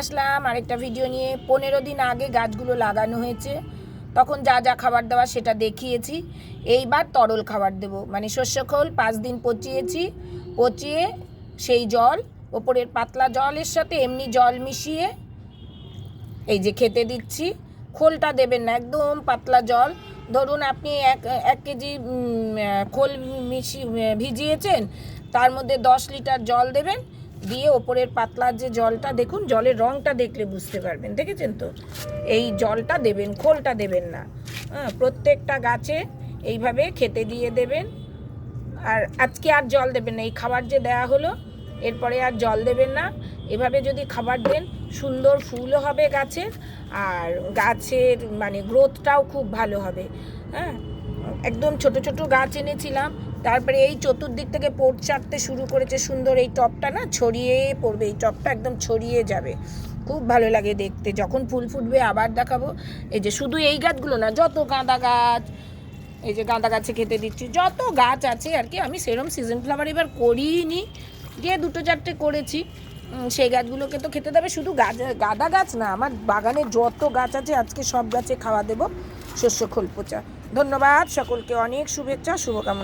আসলাম আরেকটা ভিডিও নিয়ে। 15 দিন আগে গাছগুলো লাগানো হয়েছে, তখন যা যা খাবার দেওয়া সেটা দেখিয়েছি। এইবার তরল খাবার দেব, মানে শস্য খোল 5 দিন পচিয়ে সেই জল, ওপরের পাতলা জলের সাথে এমনি জল মিশিয়ে এই যে খেতে দিচ্ছি। খোলটা দেবেন না, একদম পাতলা জল। ধরুন আপনি এক কেজি খোল ভিজিয়েছেন, তার মধ্যে 10 লিটার জল দেবেন, দিয়ে ওপরের পাতলা যে জলটা, দেখুন জলের রঙটা দেখলে বুঝতে পারবেন, দেখেছেন তো? এই জলটা দেবেন, খোলটা দেবেন না। প্রত্যেকটা গাছে এইভাবে খেতে দিয়ে দেবেন। আর আজকে আর জল দেবেন না, এই খাবার যে দেয়া হলো এরপরে আর জল দেবেন না। এভাবে যদি খাবার দেন, সুন্দর ফুলও হবে গাছের, আর গাছের মানে গ্রোথটাও খুব ভালো হবে। একদম ছোট ছোট গাছ এনেছিলাম, তারপরে এই চতুর্দিক থেকে পোট চাটতে শুরু করেছে সুন্দর। এই টবটা না ছড়িয়ে পড়বে, এই টবটা একদম ছড়িয়ে যাবে, খুব ভালো লাগে দেখতে। যখন ফুল ফুটবে আবার দেখাবো। এই যে শুধু এই গাছগুলো না, যত গাঁদা গাছ, এই যে গাঁদা গাছে খেতে দিচ্ছি, যত গাছ আছে আর কি। আমি সেরম সিজন ফ্লাওয়ার এবার করিনি, যে 2-4টে করেছি, সেই গাছগুলোকে তো খেতে দেবে। শুধু গাঁদা গাছ না, আমার বাগানে যত গাছ আছে আজকে সব গাছে খাওয়া দেবো শস্য খোল পচা। ধন্যবাদ সকলকে, অনেক শুভেচ্ছা, শুভকামনা।